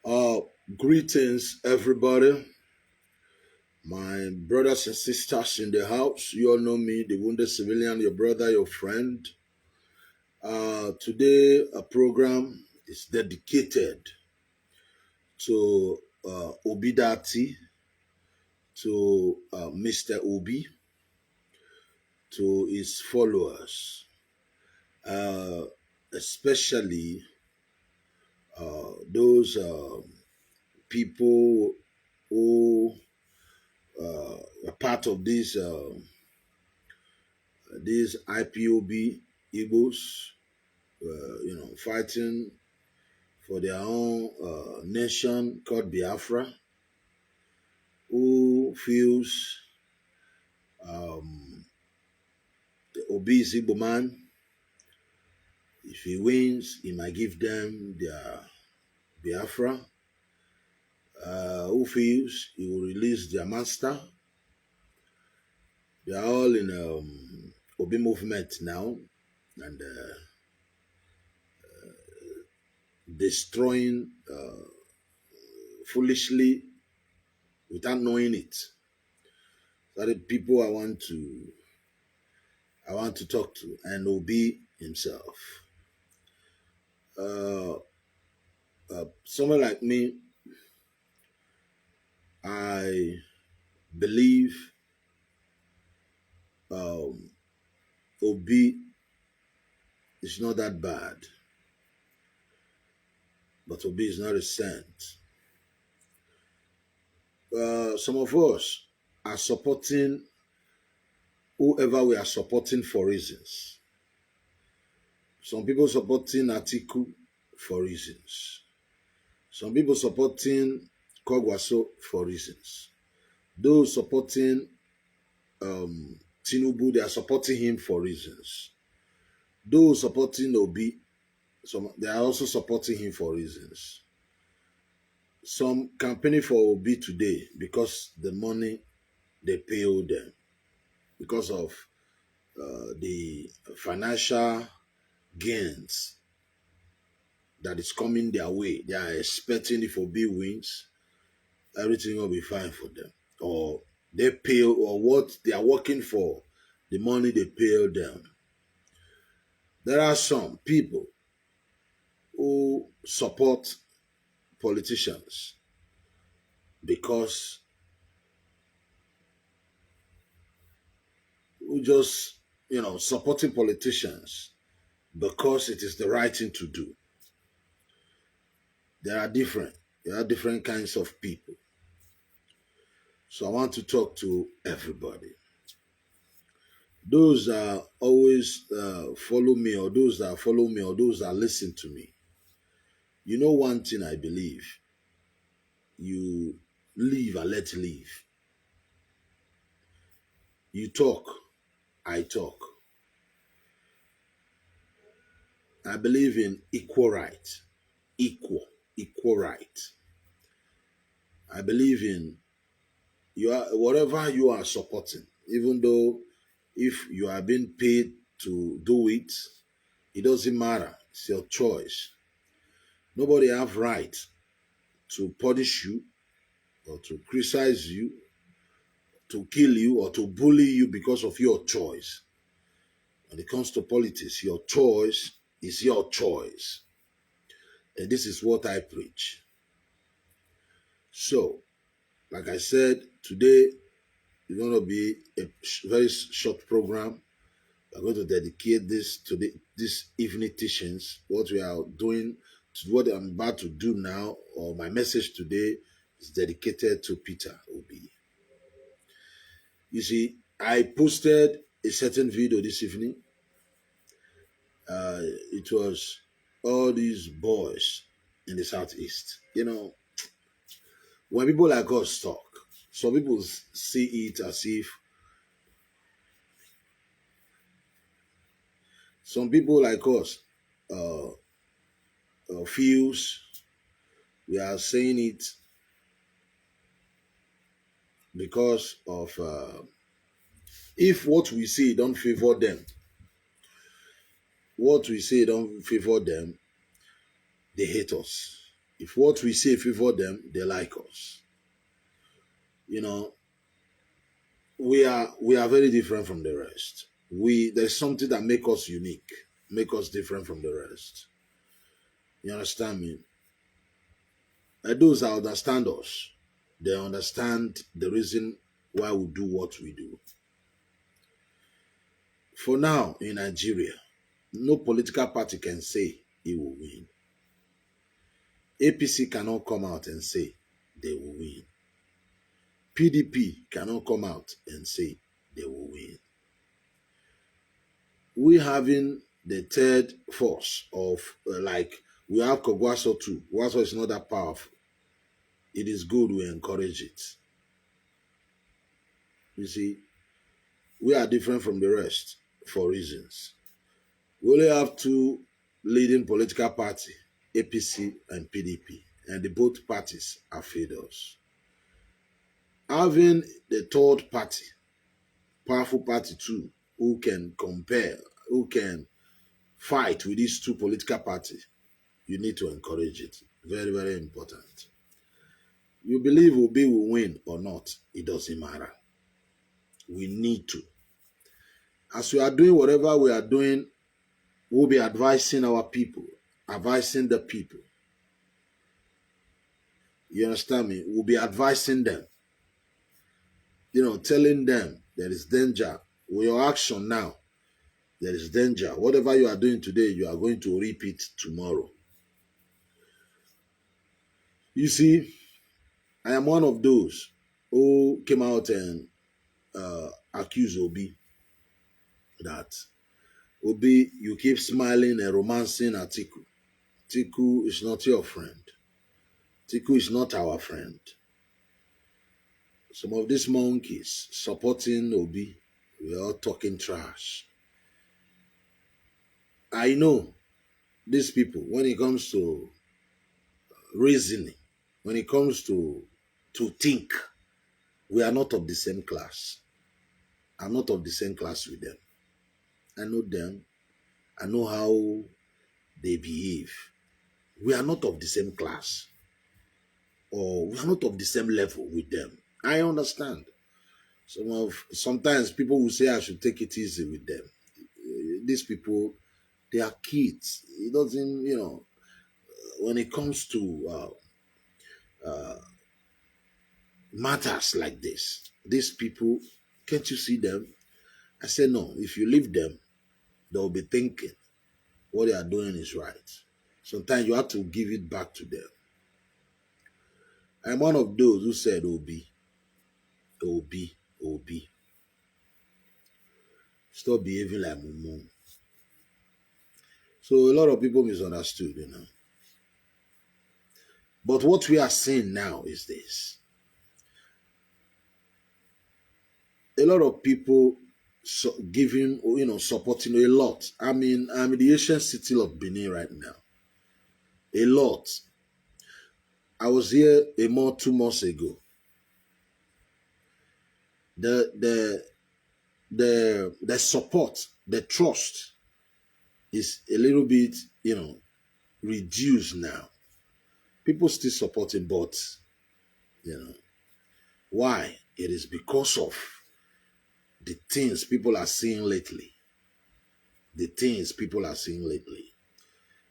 Uh, Greetings, everybody. My brothers and sisters in the house. You all know me, the wounded civilian, your brother, your friend. Today, a program is dedicated to Obi Datti, to Mr. Obi, to his followers, uh, especially those people who are part of these ipob Igbos, fighting for their own nation called Biafra, who feels um, the Obi is Igbo man. If he wins, he might give them their Biafra. Who feels he will release their master. They are all in Obi movement now, and destroying foolishly without knowing it. That the people I want to talk to, and Obi himself. Uh, Someone like me, I believe Obi is not that bad, but Obi is not a saint. Some of us are supporting whoever we are supporting for reasons. Some people supporting Atiku for reasons. Some people supporting Kogwaso for reasons. Those supporting Tinubu, they are supporting him for reasons. Those supporting Obi, they are also supporting him for reasons. Some campaigning for Obi today because the money they pay them, because of the financial gains that is coming their way. They are expecting if Obi wins, everything will be fine for them. Or they pay, or what they are working for, the money they pay them. There are some people who support politicians because who just, supporting politicians because it is the right thing to do. There are different kinds of people. So I want to talk to everybody. Those that always follow me, or those that follow me, or those that listen to me. You know one thing I believe. You live and let live. You talk, I talk. I believe in equal right. Equal right. I believe in whatever you are supporting, even though if you are being paid to do it, it doesn't matter. It's your choice. Nobody have right to punish you or to criticize you, to kill you or to bully you because of your choice. When it comes to politics, your choice is your choice. And this is what I preach. So, like I said, today is going to be a very short program. We're going to dedicate this to this evening teachings. What we are doing, to what I'm about to do now, or my message today is dedicated to Peter Obi. You see, I posted a certain video this evening. It was all these boys in the Southeast. When people like us talk, some people see it as if some people like us feels we are saying it because of if what we say don't favor them, they hate us. If what we say favor them, they like us. You know, we are very different from the rest. There's something that make us unique, make us different from the rest. You understand me? And those that understand us, they understand the reason why we do what we do. For now, in Nigeria, no political party can say he will win. APC cannot come out and say they will win. PDP cannot come out and say they will win. We having the third force of like we have Kogwaso too. Kogwaso is not that powerful. It is good, we encourage it. You see, we are different from the rest for reasons. We only have two leading political parties, APC and PDP, and the both parties are failures. Having the third party, powerful party too, who can compare, who can fight with these two political parties, you need to encourage it. Very, very important. You believe Obi will win or not, it doesn't matter. We need to. As we are doing whatever we are doing, we'll be advising our people, advising the people. You understand me? We'll be advising them, telling them there is danger. With your action now, there is danger. Whatever you are doing today, you are going to repeat tomorrow. You see, I am one of those who came out and accused Obi that Obi, you keep smiling and romancing Atiku. Atiku is not your friend. Atiku is not our friend. Some of these monkeys supporting Obi, we are all talking trash. I know these people, when it comes to reasoning, when it comes to think, we are not of the same class. I'm not of the same class with them. I know them. I know how they behave. We are not of the same class, or we are not of the same level with them. I understand. Sometimes people will say I should take it easy with them. These people, they are kids. It doesn't, when it comes to matters like this, these people, can't you see them? I say no. If you leave them, they'll be thinking what they are doing is right. Sometimes you have to give it back to them. I'm one of those who said, Obi, Obi, Obi. Stop behaving like Mumu. So a lot of people misunderstood, But what we are seeing now is this. A lot of people giving, supporting a lot. I'm in the ancient city of Benin right now. A lot. I was here 2 months ago. The support, the trust is a little bit, reduced now. People still supporting, but why? It is because of the things people are seeing lately. The things people are seeing lately.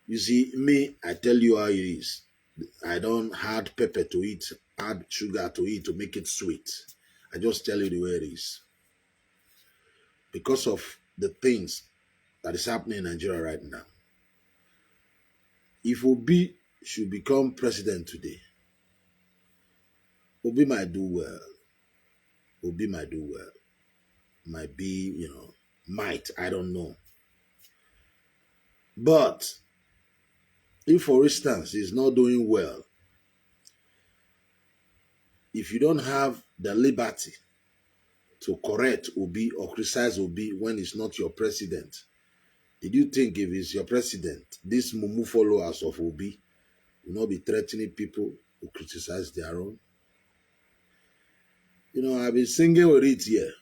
You see, me, I tell you how it is. I don't add pepper to it, add sugar to it to make it sweet. I just tell you the way it is. Because of the things that is happening in Nigeria right now. If Obi should become president today, Obi might do well. Obi might do well. Might be, might, I don't know. But if, for instance, he's not doing well, if you don't have the liberty to correct Obi or criticize Obi when he's not your president, did you think if he's your president, these Mumu followers of Obi will not be threatening people who criticize their own? I've been singing with it here.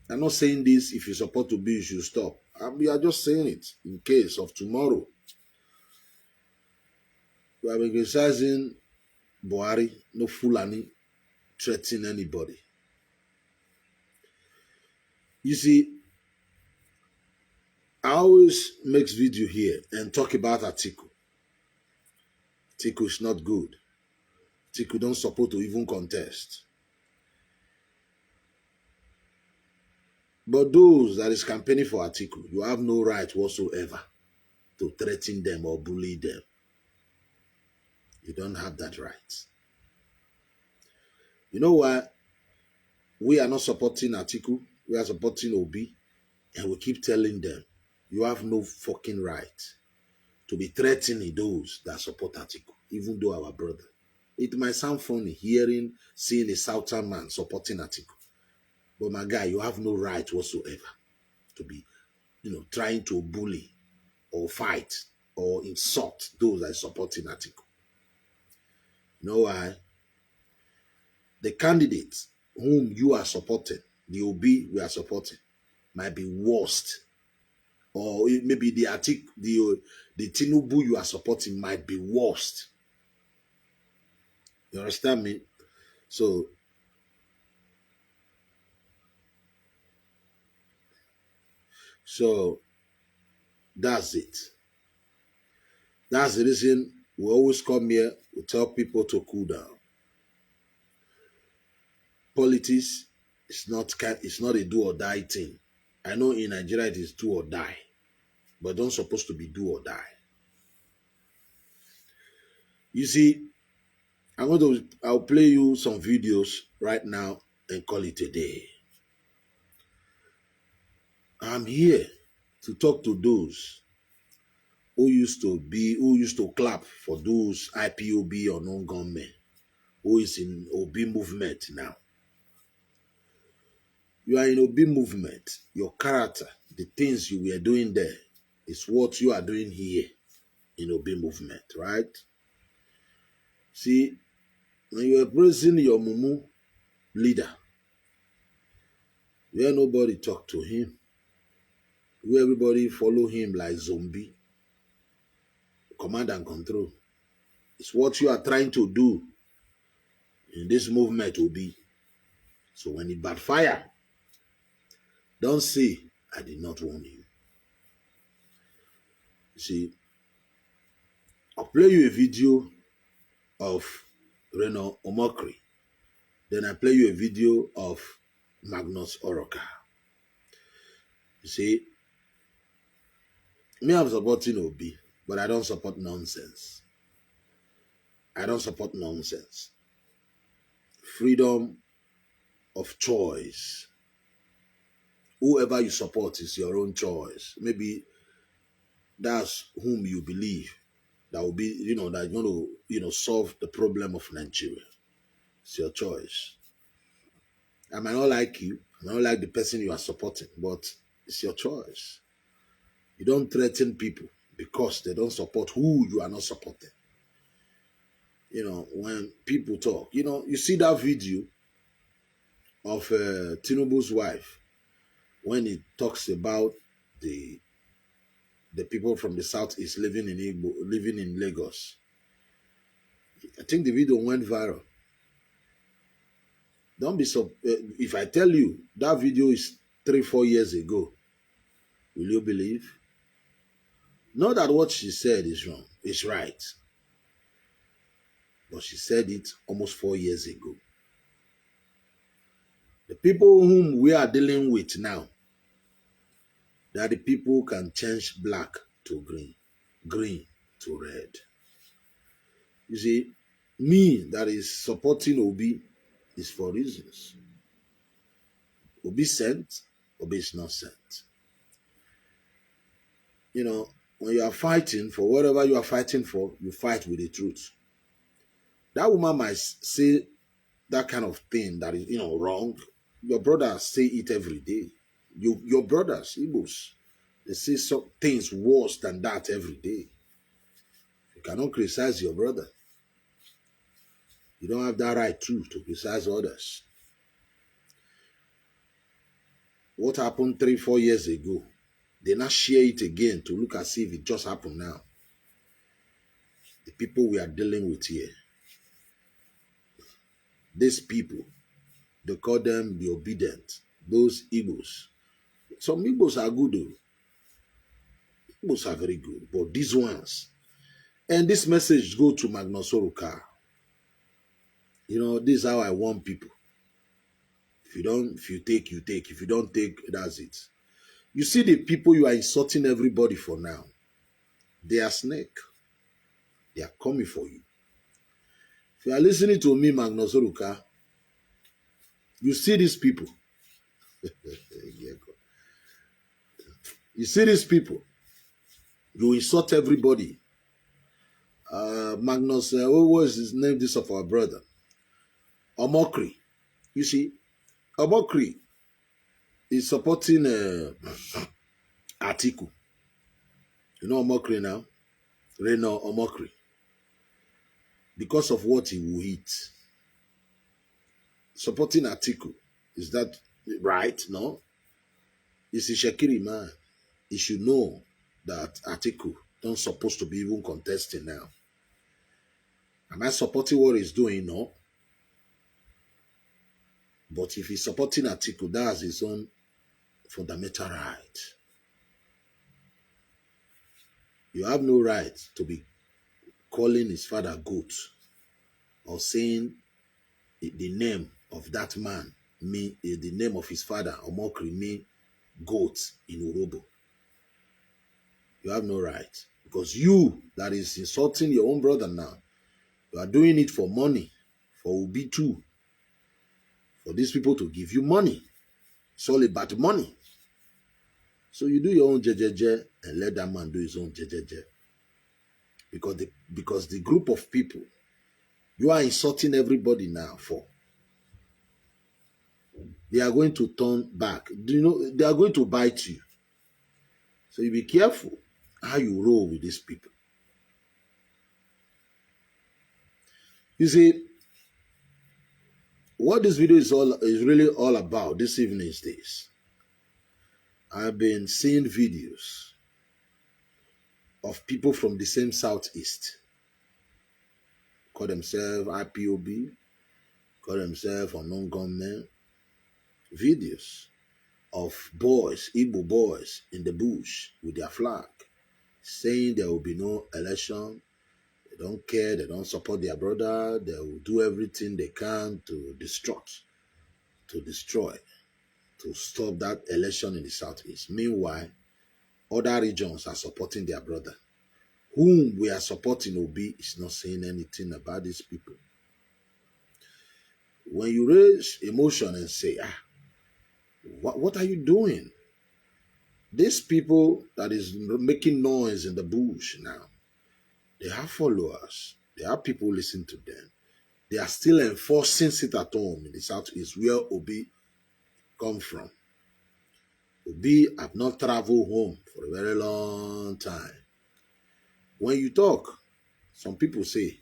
I'm not saying this, if you support Obi, you should stop. We are just saying it in case of tomorrow. We have been criticizing Buhari, no Fulani threatening anybody. You see, I always make video here and talk about Atiku. Atiku is not good. Atiku don't support to even contest. But those that is campaigning for Atiku, you have no right whatsoever to threaten them or bully them. You don't have that right. You know why? We are not supporting Atiku. We are supporting Obi. And we keep telling them, you have no fucking right to be threatening those that support Atiku, even though our brother. It might sound funny seeing a Southern man supporting Atiku. But my guy, you have no right whatsoever to be, trying to bully or fight or insult those that are supporting Atiku. You know why? The candidates whom you are supporting, the Obi we are supporting, might be worst. Or maybe the Tinubu you are supporting might be worst. You understand me? So that's it. That's the reason we always come here, we tell people to cool down. Politics is not a do or die thing. I know in Nigeria it is do or die, but don't supposed to be do or die. You see, I'll play you some videos right now and call it a day. I'm here to talk to those who used to clap for those IPOB or non-gunmen, who is in Obi movement now. You are in Obi movement. Your character, the things you were doing there, is what you are doing here in Obi movement, right? See, when you are praising your mumu leader, where nobody talk to him, where everybody follow him like zombie, command and control. It's what you are trying to do in this movement, Obi. So when it backfire, don't say, I did not warn you. See, I'll play you a video of Reno Omokri. Then I play you a video of Magnus Oroka. You see, me, I'm supporting Obi, but I don't support nonsense. I don't support nonsense. Freedom of choice. Whoever you support is your own choice. Maybe that's whom you believe that will be, that you want to, solve the problem of Nigeria. It's your choice. I might not like you. I might not like the person you are supporting, but it's your choice. You don't threaten people because they don't support who you are not supporting. When people talk, you see that video of Tinubu's wife when he talks about the people from the southeast living in Lagos. I think the video went viral. Don't be so. If I tell you that video is 3-4 years ago, will you believe? Not that what she said is wrong, it's right. But she said it almost 4 years ago. The people whom we are dealing with now, that the people who can change black to green, green to red. You see, me that is supporting Obi is for reasons. Obi sent, Obi is not sent. When you are fighting for whatever you are fighting for, you fight with the truth. That woman might say that kind of thing that is, wrong. Your brothers say it every day. Your brothers, Igbos, they say some things worse than that every day. You cannot criticize your brother. You don't have that right too to criticize others. What happened 3-4 years ago, they now share it again to look as if it just happened now. The people we are dealing with here, these people, they call them the obedient, those Igbos. Some Igbos are good though. Igbos are very good, but these ones, and this message go to Magnus Oruka. You know, this is how I want people. If you take, you take. If you don't take, that's it. You see the people you are insulting everybody for now. They are snake. They are coming for you. If you are listening to me, Magnus Oruka, you see these people. You see these people. You insult everybody. Magnus, what was his name? This of our brother. Omokri. You see, Omokri is supporting Atiku. You know Omokri now? Reno Omokri. Because of what he will eat. Supporting Atiku. Is that right? No? He's a Shekiri man. He should know that Atiku don't supposed to be even contesting now. Am I supporting what he's doing? No. But if he's supporting Atiku, that's his own fundamental right. You have no right to be calling his father goat or saying the name of that man, the name of his father, Omokri, mean goat in Urobo. You have no right. Because you that is insulting your own brother now, you are doing it for money, for Ubi too, for these people to give you money. It's all about money. So you do your own jejeje and let that man do his own jejeje. Because the group of people you are insulting everybody now for, they are going to turn back. Do you know they are going to bite you? So you be careful how you roll with these people. You see, what this video is really all about this evening is this. I've been seeing videos of people from the same southeast call themselves ipob, call themselves unknown gunmen, videos of boys, Igbo boys in the bush with their flag saying there will be no election. They don't care, they don't support their brother, they will do everything they can to destroy, to stop that election in the southeast. Meanwhile, other regions are supporting their brother. Whom we are supporting, Obi, is not saying anything about these people. When you raise emotion and say, what are you doing? These people that is making noise in the bush now, they have followers. They have people listening to them. They are still enforcing sit at home in the southeast where Obi come from. Obi have not traveled home for a very long time. When you talk, some people say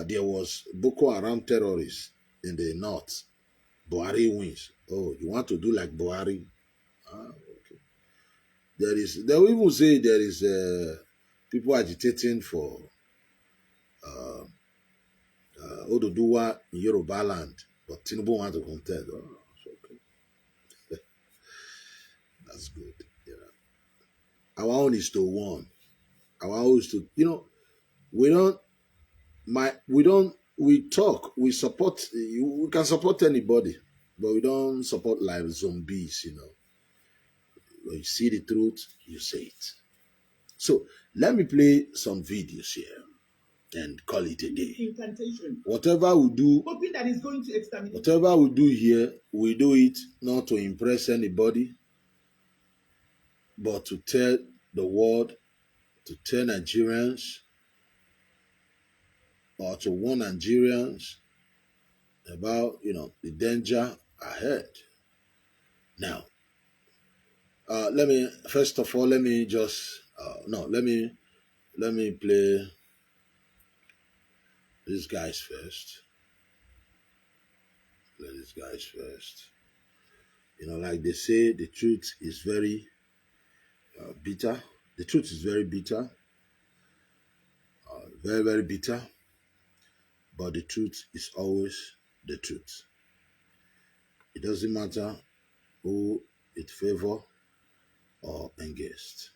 there was Boko Haram terrorists in the north. Buhari wins. Oh, you want to do like Buhari? Okay. They will even say there is people agitating for Oduduwa in Yoruba land, but Tinubu want to contest. Oh, okay. That's good. Yeah. Our own is to warn. Our own is to, we talk, we support, we can support anybody, but we don't support like zombies, When you see the truth, you say it. So let me play some videos here and call it a day. Whatever we do, whatever we do here, we do it not to impress anybody, but to tell the world, to tell Nigerians, or to warn Nigerians about, the danger ahead. Now, let me play these guys first. Play these guys first. Like they say, the truth is very bitter. The truth is very bitter. Very, very bitter, but the truth is always the truth. It doesn't matter who it favor or against.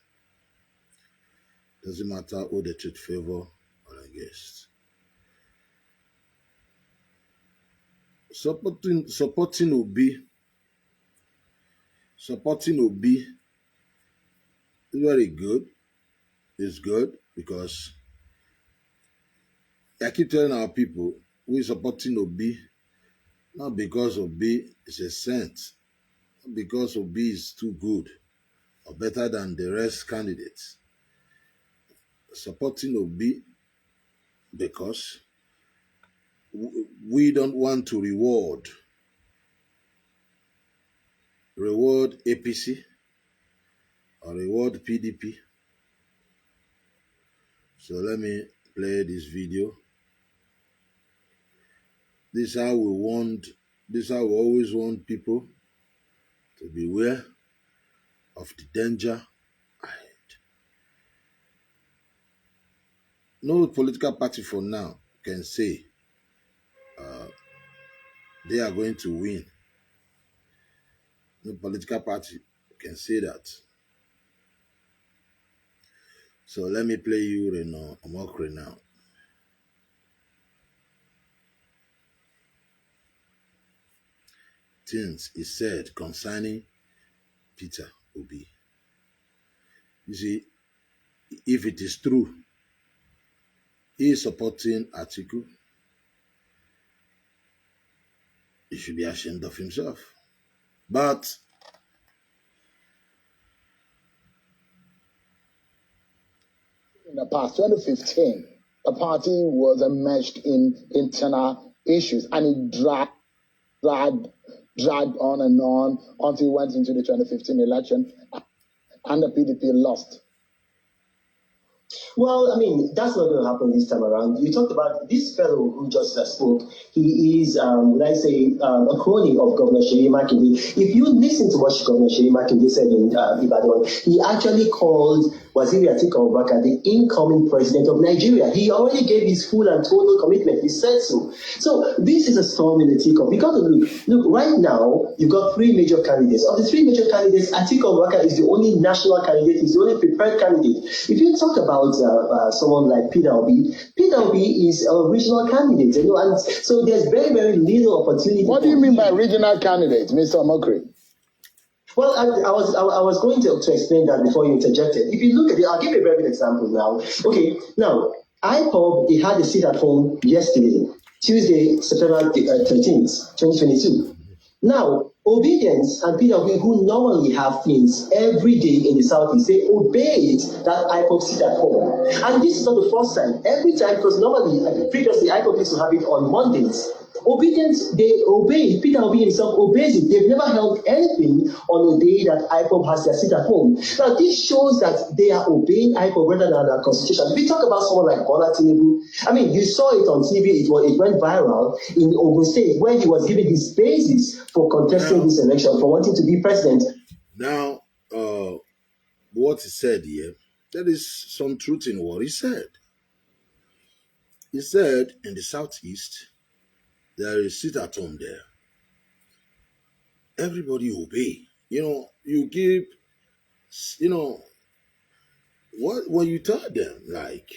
It doesn't matter who the truth favor or against. Supporting Obi is very good. It's good because I keep telling our people we supporting Obi not because Obi is a saint, not because Obi is too good or better than the rest candidates. Supporting Obi because we don't want to reward APC or reward PDP. So let me play this video. This is how we always want people to beware of the danger ahead. No political party for now can say they are going to win. No political party can say that. So let me play you Reno Omokri now. Things he said concerning Peter Obi. You see, if it is true, he is supporting Atiku, he should be ashamed of himself. But in the past, 2015, the party was immersed in internal issues, and it dragged on and on until it went into the 2015 election, and the PDP lost. Well, I mean, that's not going to happen this time around. You talked about this fellow who just spoke. He is, would I say, a crony of Governor Seyi Makinde. If you listen to what Governor Seyi Makinde said in Ibadan, he actually called Waziri Atiku Abubakar the incoming president of Nigeria. He already gave his full and total commitment. He said so. So this is a storm in the teacup. Because look, right now, you've got three major candidates. Of the three major candidates, Atiku Abubakar is the only national candidate. He's the only prepared candidate. If you talk about someone like Peter Obi is a regional candidate, and so there's very, very little opportunity. What do you mean by regional candidate, Mr. Omokri? Well, I was going to explain that before you interjected. If you look at it, I'll give you a very good example now. Okay, now, ipob, he had a sit at home yesterday, Tuesday, September 13th, 2022. Now, Obedience and Peter, who normally have things every day in the Southeast, they obeyed that ipob sit at home. And this is not the first time. Every time, because normally, previously, ipob used to have it on Mondays. Obedience, they obey. Peter Obi himself obeys it. They've never held anything on the day that ipob has their sit at home. Now, this shows that they are obeying ipob rather than our constitution. If we talk about someone like Bola Tinubu, I mean, you saw it on TV. It went viral in Ogun State, where he was giving his basis for contesting this election, for wanting to be president. Now, what he said here, there is some truth in what he said. He said in the Southeast, there is sit at home there. Everybody obey. You give, what when you tell them, like,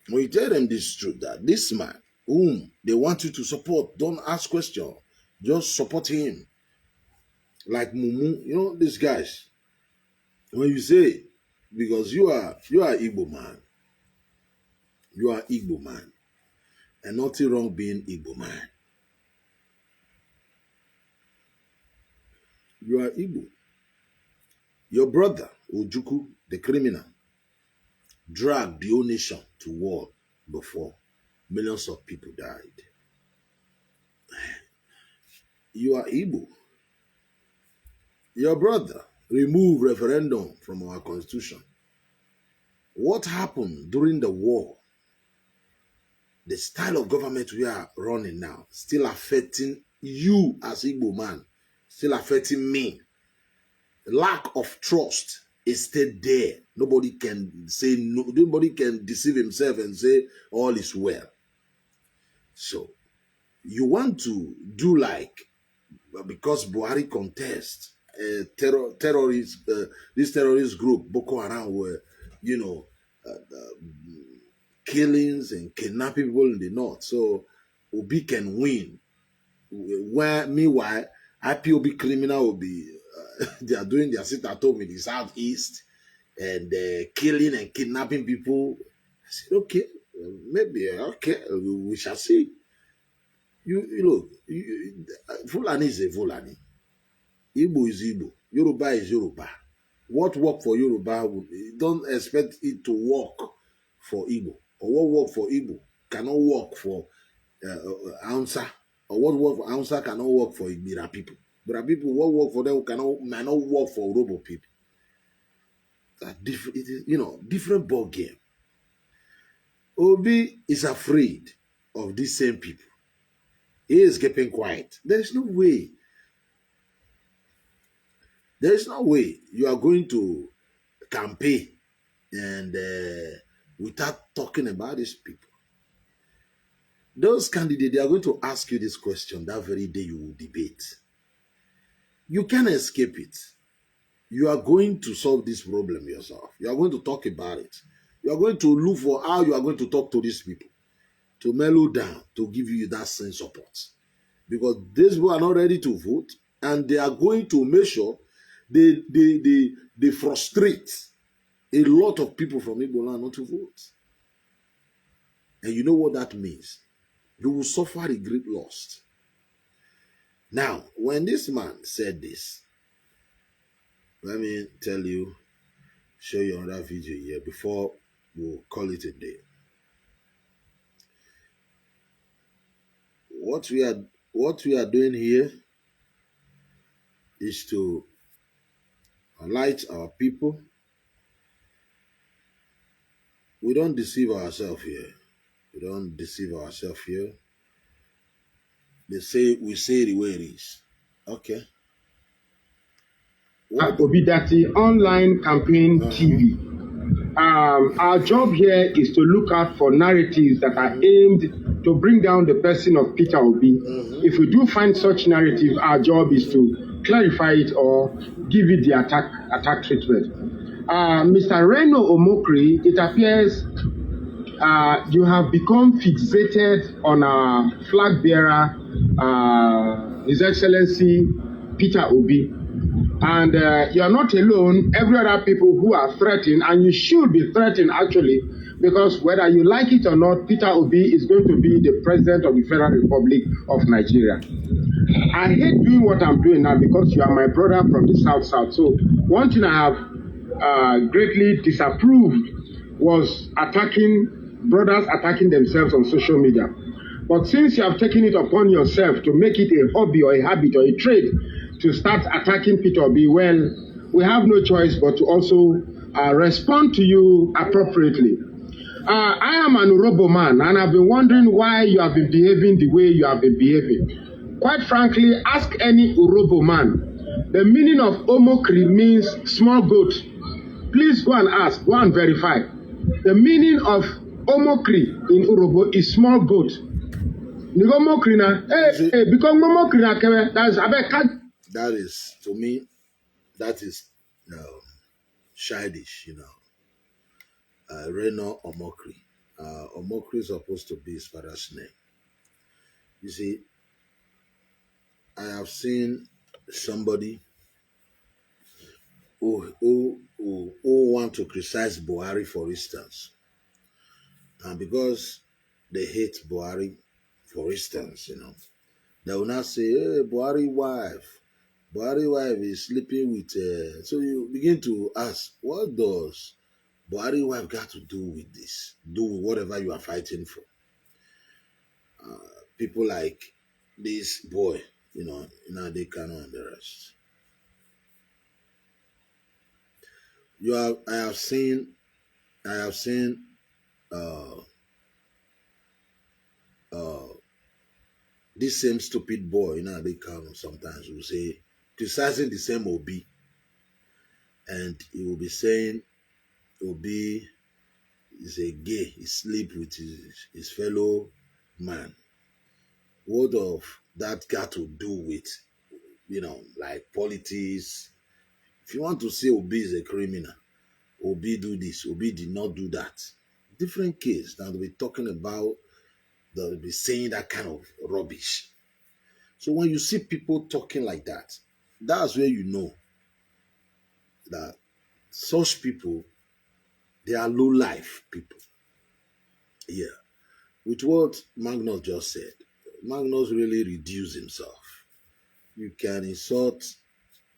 when you tell them this truth, that this man whom they want you to support, don't ask questions, just support him. Like Mumu, these guys. When you say, because you are Igbo man, and nothing wrong being Igbo man. You are Igbo. Your brother, Ojukwu, the criminal, dragged the whole nation to war before. Millions of people died. You are Igbo. Your brother removed referendum from our constitution. What happened during the war? The style of government we are running now still affecting you as Igbo man, still affecting me. Lack of trust is still there. Nobody can say no, nobody can deceive himself and say all is well. So you want to do like, because Buhari contest terrorist, this terrorist group Boko Haram were, you know, killings and kidnapping people in the north. So Obi can win. Where meanwhile, IPOB criminal will be they are doing their sit at home in the southeast and killing and kidnapping people. I said, okay, maybe okay, we shall see. You look, Fulani is a Fulani. Igbo is Igbo. Yoruba is Yoruba. What work for Yoruba, don't expect it to work for Igbo. Or what work for Igbo cannot work for Hausa. Or what work for Hausa cannot work for Ibira people. Ibira people, what work for them might not work for Robo people. That different, it is, different ball game. Obi is afraid of these same people. He is keeping quiet. There is no way. There is no way you are going to campaign and without talking about these people. Those candidates, they are going to ask you this question that very day you will debate. You can't escape it. You are going to solve this problem yourself. You are going to talk about it. You are going to look for how you are going to talk to these people, to mellow down, to give you that sense of support. Because these people are not ready to vote, and they are going to make sure they frustrate a lot of people from Igbo land not to vote. And you know what that means? You will suffer a great loss. Now, when this man said this, let me tell you, show you another video here before we'll call it a day. What we are doing here is to enlighten our people. We don't deceive ourselves here. We don't deceive ourselves here. We say the way it is. Okay. Datti online campaign TV. Our job here is to look out for narratives that are aimed to bring down the person of Peter Obi. If we do find such narrative, our job is to clarify it or give it the attack treatment. Mr. Reno Omokri, it appears you have become fixated on our flag bearer, His Excellency Peter Obi. And you are not alone. Every other people who are threatened, and you should be threatened actually, because whether you like it or not, Peter Obi is going to be the president of the Federal Republic of Nigeria. I hate doing what I'm doing now because you are my brother from the South. So one thing I have greatly disapproved was brothers attacking themselves on social media. But since you have taken it upon yourself to make it a hobby or a habit or a trade to start attacking Peter Obi, well, we have no choice but to also respond to you appropriately. I am an Urobo man, and I've been wondering why you have been behaving the way you have been behaving. Quite frankly, ask any Urobo man. The meaning of Omokri means small goat. Please go and ask, go and verify. The meaning of Omokri in Urobo is small goat. That is, to me, that is childish, Reno Omokri. Omokri is supposed to be his father's name. You see, I have seen somebody who want to criticize Buhari, for instance, and because they hate Buhari, for instance, they will not say, hey, Buhari wife is sleeping with, so you begin to ask, what does Buhari wife got to do with this? Do with whatever you are fighting for? People like this boy, they cannot and the rest. I have seen this same stupid boy, they come sometimes will say, criticizing the same Obi. and he will be saying Obi is a gay, he sleep with his fellow man. What of that got to do with, like politics? If you want to say Obi is a criminal, Obi do this, Obi did not do that. Different case than we're talking about, they'll be saying that kind of rubbish. So when you see people talking like that, that's where you know that such people, they are low life people. Yeah. With what Magnus just said, Magnus really reduced himself. You can insult,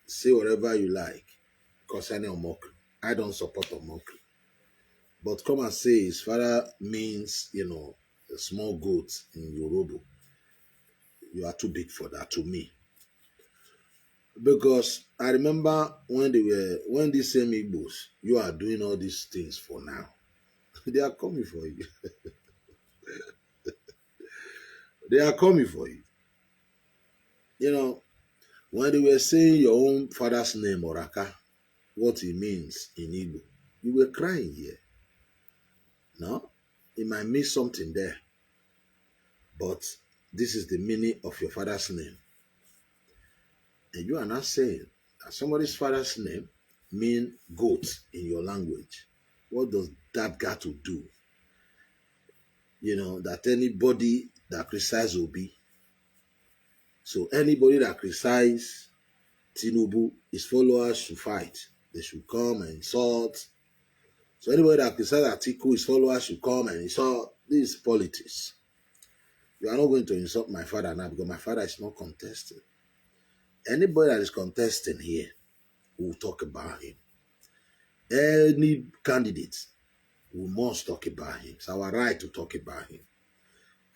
say whatever you like concerning Omokri. I don't support Omokri. But come and say his father means, a small goat in Yoruba. You are too big for that to me. Because I remember when these same Igbos, you are doing all these things for now. They are coming for you. They are coming for you. When they were saying your own father's name, Oraka, what it means in Igbo, you were crying here. No? It might mean something there. But this is the meaning of your father's name. And you are not saying that somebody's father's name mean goat in your language. What does that got to do? That anybody that criticizes Obi, so anybody that criticizes Tinubu, his followers should fight. They should come and insult. So anybody that criticizes Atiku, his followers should come and insult. This is politics. You are not going to insult my father now because my father is not contesting. Anybody that is contesting here, we will talk about him. Any candidate, we must talk about him. It's our right to talk about him.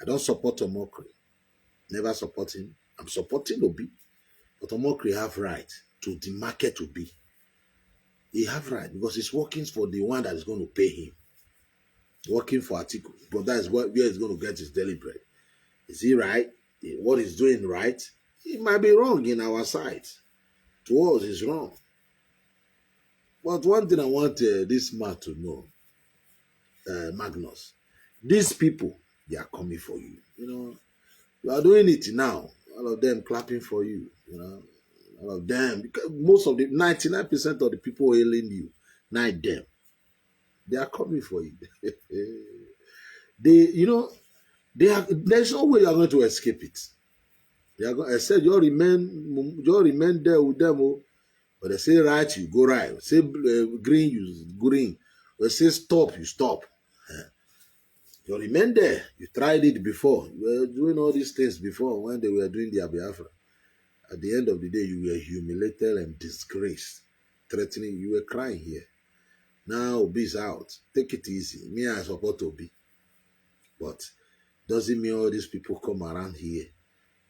I don't support Omokri. Never support him. I'm supporting Obi. But Omokri have right to demarket Obi. He have right because he's working for the one that is going to pay him. Working for Atiku. But that is where he's going to get his daily bread. Is he right? What he's doing right? It might be wrong in our sight. To us, it's wrong. But one thing I want this man to know, Magnus, these people, they are coming for you. You are doing it now. All of them clapping for you. All of them. Because most of the 99% of the people hailing you, not them. They are coming for you. There's no way you are going to escape it. I said you remain there with them. But they say right, you go right. Say green, you green. They say stop, you stop. You remain there. You tried it before. You were doing all these things before when they were doing their Biafra. At the end of the day, you were humiliated and disgraced. Threatening, you were crying here. Now Obi's out. Take it easy. Me, I support Obi. But doesn't mean all these people come around here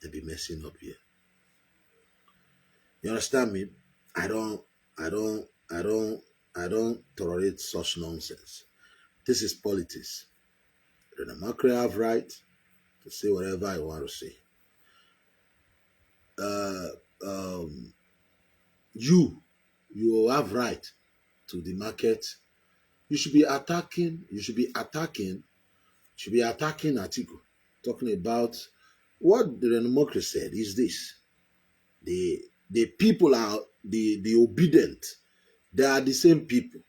and be messing up here. You understand me? I don't tolerate such nonsense. This is politics. The Democrat have right to say whatever I want to say. You have right to the market. You should be attacking Atiku. Talking about what the Democrat said is this. The people are the obedient. They are the same people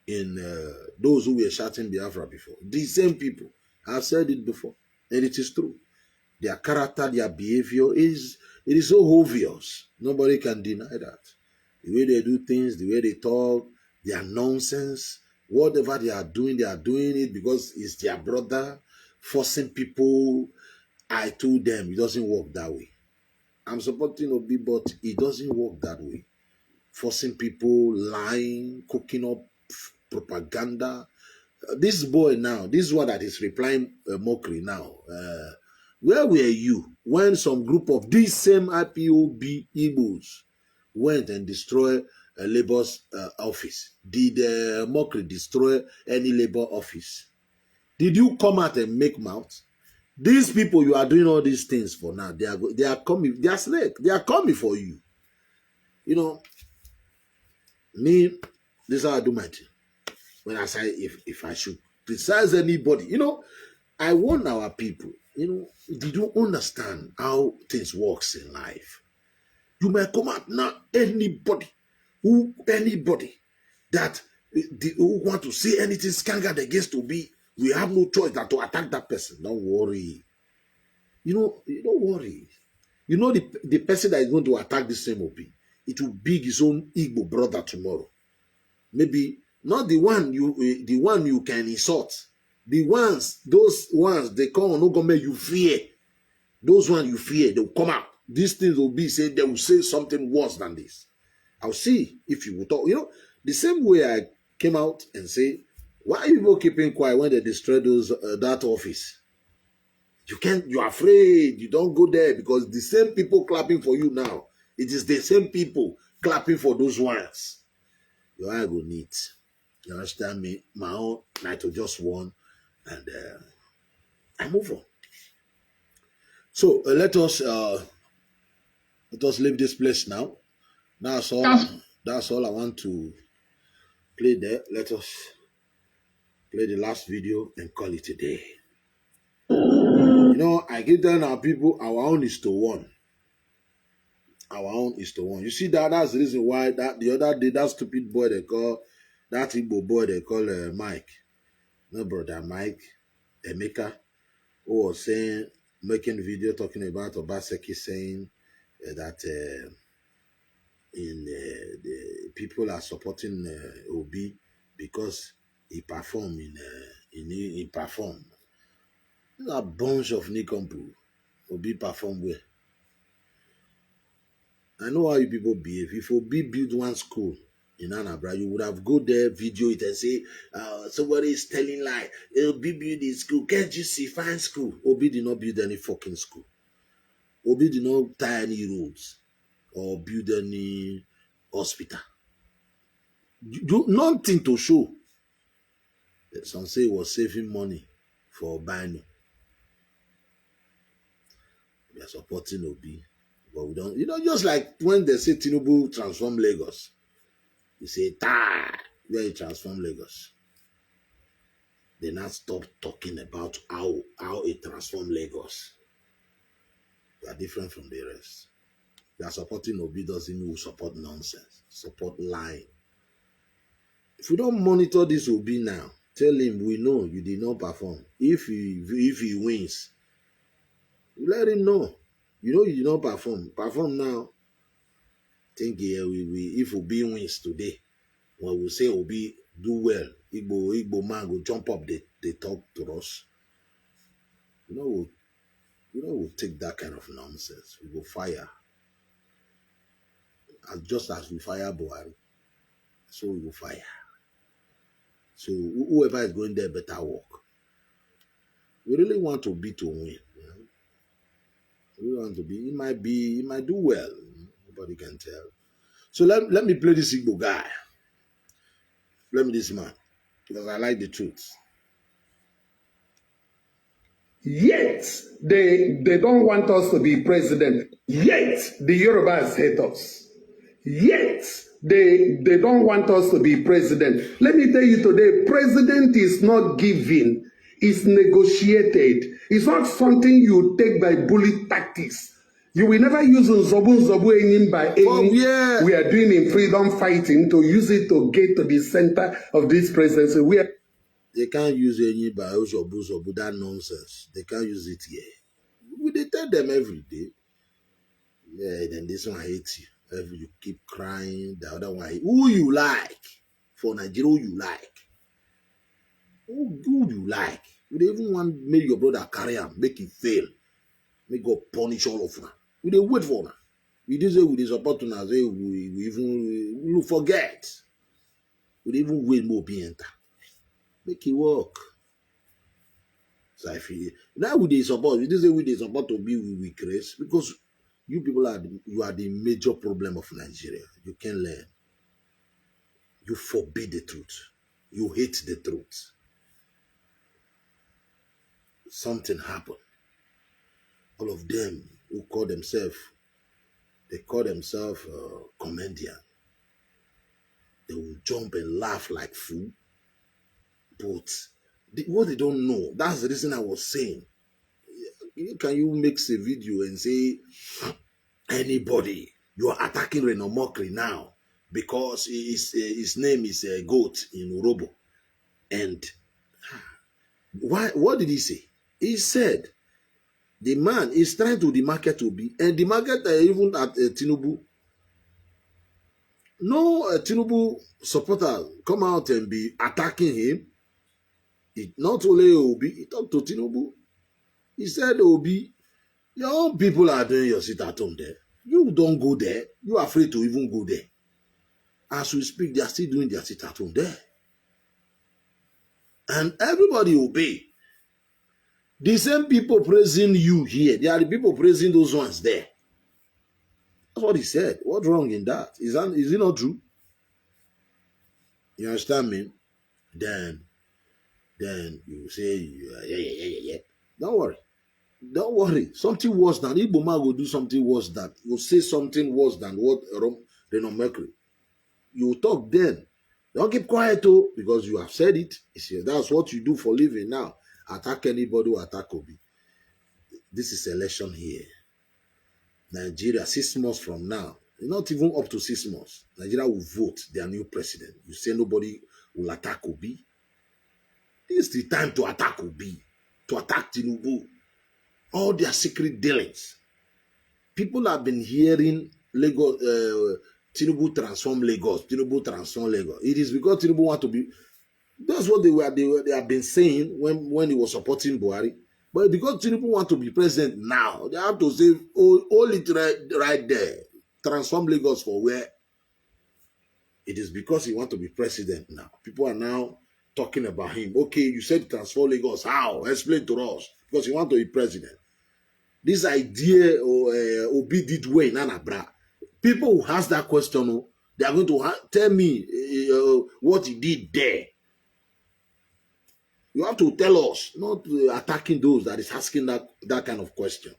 in those who were shouting Biafra before. The same people. I've said it before, and it is true. Their character, their behavior it is so obvious. Nobody can deny that. The way they do things, the way they talk, their nonsense, whatever they are doing it because it's their brother, forcing people. I told them it doesn't work that way. I'm supporting Obi, but it doesn't work that way. Forcing people, lying, cooking up propaganda. This boy now, this one that is replying mockery now. Where were you when some group of these same IPOB Igbos went and destroyed a labor's office? Did mockery destroy any labor office? Did you come out and make mouth? These people you are doing all these things for now, they are coming, they are snake, they are coming for you. Me, this is how I do my thing. When I say if I should criticize anybody, I warn our people, they don't understand how things works in life. You may come out now, anybody that who want to say anything scandalous against Obi, we have no choice than to attack that person. Don't worry. You don't worry. The person that is going to attack the same Obi, it will be his own Igbo brother tomorrow. Maybe not the one you can insult. Those ones they come on no government you fear. Those ones you fear, they'll come out. These things will be said, they will say something worse than this. I'll see if you will talk. The same way I came out and say, why are you keeping quiet when they destroy that office? You're afraid, you don't go there because the same people clapping for you now, it is the same people clapping for those ones. Your eye go neat. You understand me? My own night of just one, and I move on. So let us leave this place now. That's all I want to play there. Let us play the last video and call it a day. I keep telling our people, our own is to one. Our own is to one. You see that's the reason why that the other day that stupid boy they call that Igbo boy they call Mike. No brother Mike Emeka, who was making video talking about Obaseki saying that the people are supporting Obi because he performed he performed. There's a bunch of nincompoop. Obi performed well. I know how you people behave. If Obi build one school in Anambra, you would have go there, video it, and say, somebody is telling lie. Obi build his school. Can't you see? Fine school. Obi did not build any fucking school. Obi did not tie any roads or build any hospital. Do nothing to show. Some say he was saving money for Bino. We are supporting Obi. But we don't, just like when they say Tinubu transform Lagos, you say, where he transform Lagos. They now stop talking about how it transform Lagos. We are different from the rest. We are supporting Obi doesn't mean we support nonsense, support lying. If we don't monitor this Obi now, tell him we know you did not perform. If he wins, we let him know. You did not perform. Perform now. Think if Obi wins today, when we say Obi do well, Igbo man go jump up, they talk to us. We'll take that kind of nonsense. We go fire. Just as we fire Buhari, so we will fire. So whoever is going there better work. We really want Obi to win. We want to be. He might do well. Nobody can tell. So let me play this Igbo guy. Play me this man. Because I like the truth. Yet they don't want us to be president. Yet the Yorubas hate us. Yet they don't want us to be president. Let me tell you today, president is not given. It's negotiated. It's not something you take by bullet tactics. You will never use Nzobu Enyim by Enyim. Yeah. We are doing in freedom fighting to use it to get to the center of this presidency. They can't use any by Zobu, that nonsense. They can't use it here. They tell them every day. Yeah, then this one hates you. You keep crying. The other one, who you like? For Nigeria, who you like? Who you like? Would they even want to make your brother carry him, make him fail, make God punish all of them? Would they wait for them? We did say we support to now say we forget. We even wait more be enter. Make it work. So I feel now we they support. We did say we they support to be with grace because you people are the major problem of Nigeria. You can't learn. You forbid the truth. You hate the truth. Something happened. All of them who call themselves, comedian. They will jump and laugh like fool. But what they don't know, that's the reason I was saying. Can you make a video and say, anybody, you are attacking Reno Mokri now because his name is Goat in Urobo. And why? What did he say? He said, the man is trying to the market to be, and the market even at Tinubu. No Tinubu supporter come out and be attacking him. It not only Obi, he talked to Tinubu. He said, Obi, your own people are doing your sit at home there. You don't go there. You are afraid to even go there. As we speak, they are still doing their sit at home there. And everybody obey. The same people praising you here, they are the people praising those ones there. That's what he said. What's wrong in that? Is it not true? You understand me? Then you say, yeah. Don't worry. Don't worry. Something worse than Igbo man will do something worse than, will say something worse than what Reno Mercury. You talk then. Don't keep quiet too, because you have said it. That's what you do for living now. Attack anybody who attack Obi. This is election here. Nigeria, 6 months from now, not even up to 6 months, Nigeria will vote their new president. You say nobody will attack Obi. This is the time to attack Obi, to attack Tinubu. All their secret dealings. People have been hearing Lagos, Tinubu transform Lagos, Tinubu transform Lagos. It is because Tinubu want to be. That's what they have been saying when he was supporting Buhari. But because Tinubu want to be president now, they have to say, hold it right there. Transform Lagos for where? It is because he want to be president now. People are now talking about him. Okay, you said transform Lagos. How? Explain to us. Because he want to be president. This idea Obi did well in Anambra. People who ask that question, they are going to tell me what he did there. You have to tell us, not attacking those that is asking that kind of question.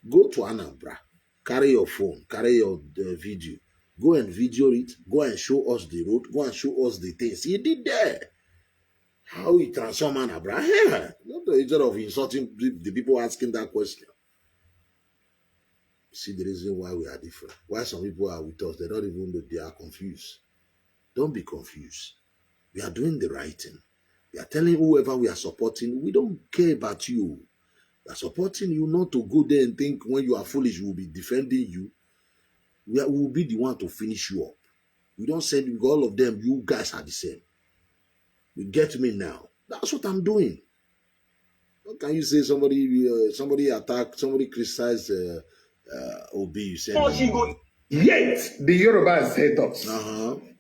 Go to Anambra, carry your phone, carry your video, go and video it, go and show us the road, go and show us the things he did there. How he transformed Anambra. Yeah. Not instead of insulting the people asking that question. See the reason why we are different. Why some people are with us, they don't even know, they are confused. Don't be confused. We are doing the right thing. We are telling whoever we are supporting, we don't care about you. We are supporting you not to go there and think when you are foolish, we will be defending you. We will be the one to finish you up. We don't say with all of them, you guys are the same. You get me now? That's what I'm doing. How can you say somebody attacked, somebody criticized Obi? You said yet the Yorubas hate us.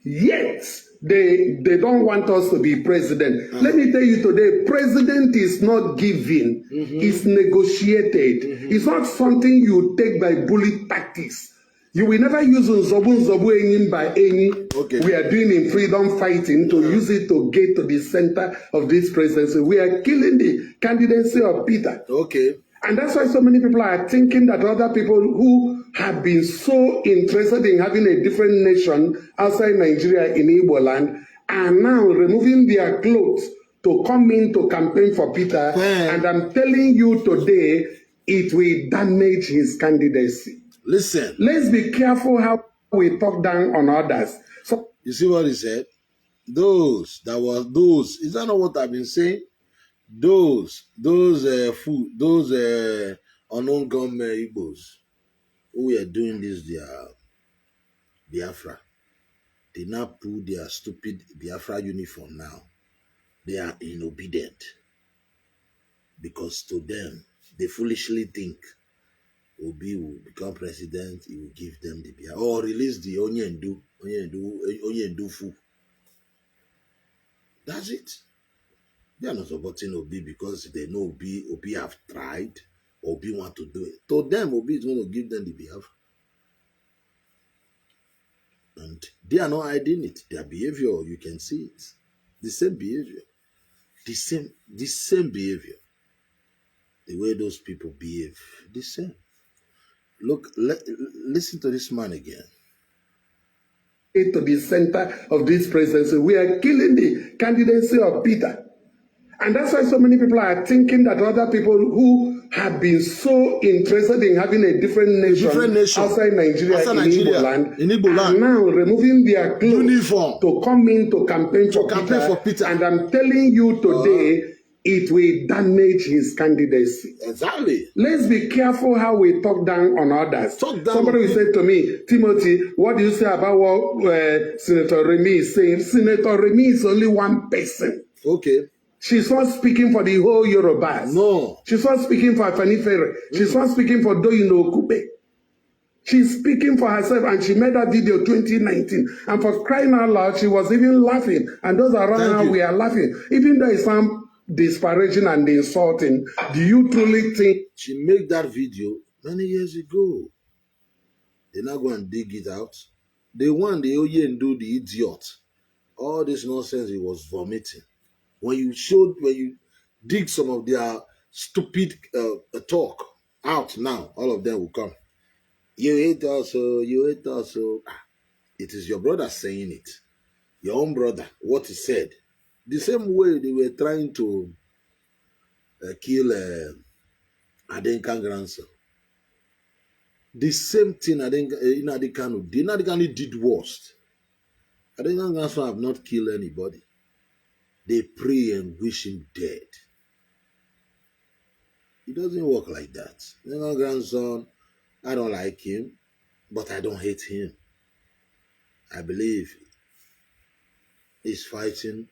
Yet they don't want us to be president. Let me tell you today, president is not given, it's negotiated. It's not something you take by bullet tactics. You will never use Nzobu Enyim by any. Okay. We are doing in freedom fighting to use it to get to the center of this presidency. We are killing the candidacy of Peter. Okay. And that's why so many people are thinking that other people who have been so interested in having a different nation outside Nigeria in Igbo land are now removing their clothes to come in to campaign for Peter. And I'm telling you today, it will damage his candidacy. Listen. Let's be careful how we talk down on others. So you see what he said? Is that not what I've been saying? Those unknown government Igbos who are doing this, their Biafra, they now put their stupid Biafra uniform now. They are inobedient. Because to them, they foolishly think Obi will become president, he will give them the Biafra. Or release the Onyendu fool. That's it. They are not supporting Obi because they know Obi have tried. Obi want to do it. To them, Obi is going to give them the Biafra. And they are not hiding it. Their behavior, you can see it. The same behavior. The same behavior. The way those people behave. The same. Look, listen to this man again. to the center of this presidency. We are killing the candidacy of Peter. And that's why so many people are thinking that other people who have been so interested in having a different nation outside Nigeria, in Igbo land, are now removing their clothes to come in to campaign for Peter. And I'm telling you today, it will damage his candidacy. Exactly. Let's be careful how we talk down on others. Somebody will say to me, Timothy, what do you say about what Senator Remy is saying? Senator Remy is only one person. Okay. She's not speaking for the whole Yorubas. No. She's not speaking for Fanifere. She's not speaking for Doyino Okupe. She's speaking for herself, and she made that video 2019. And for crying out loud, she was even laughing. And those around her were laughing. Even though it sounds disparaging and insulting, do you truly think she made that video many years ago? They're not going to dig it out. They want the Oye and do the idiot. All this nonsense he was vomiting. When you dig some of their stupid talk out now, all of them will come. You hate us, you hate us. It is your brother saying it. Your own brother, what he said. The same way they were trying to kill Adenkan grandson. The same thing Adenkanu did. Adenkanu did worst. Adenkan grandson have not killed anybody. They pray and wish him dead. It doesn't work like that. Adenkan grandson, I don't like him, but I don't hate him. I believe he's fighting.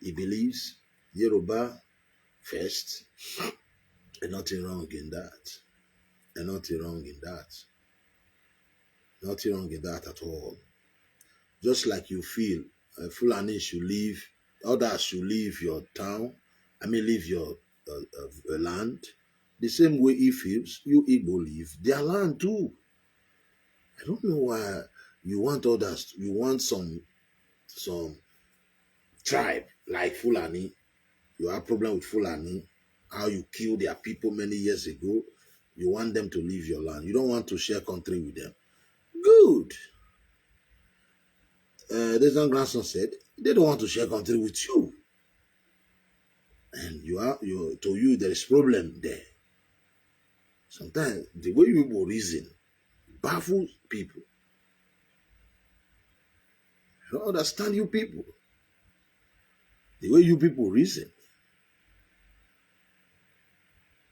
He believes Yoruba first. And nothing wrong in that. And nothing wrong in that. Nothing wrong in that at all. Just like you feel Fulani should leave, others should leave your town, leave your land. The same way he feels, you Igbo leave their land too. I don't know why you want others, you want some tribe like Fulani. You have a problem with Fulani, how you killed their people many years ago. You want them to leave your land. You don't want to share country with them. Good. This young grandson said, they don't want to share country with you. And to you, there is problem there. Sometimes the way you will reason baffles people. I don't understand you people. The way you people reason.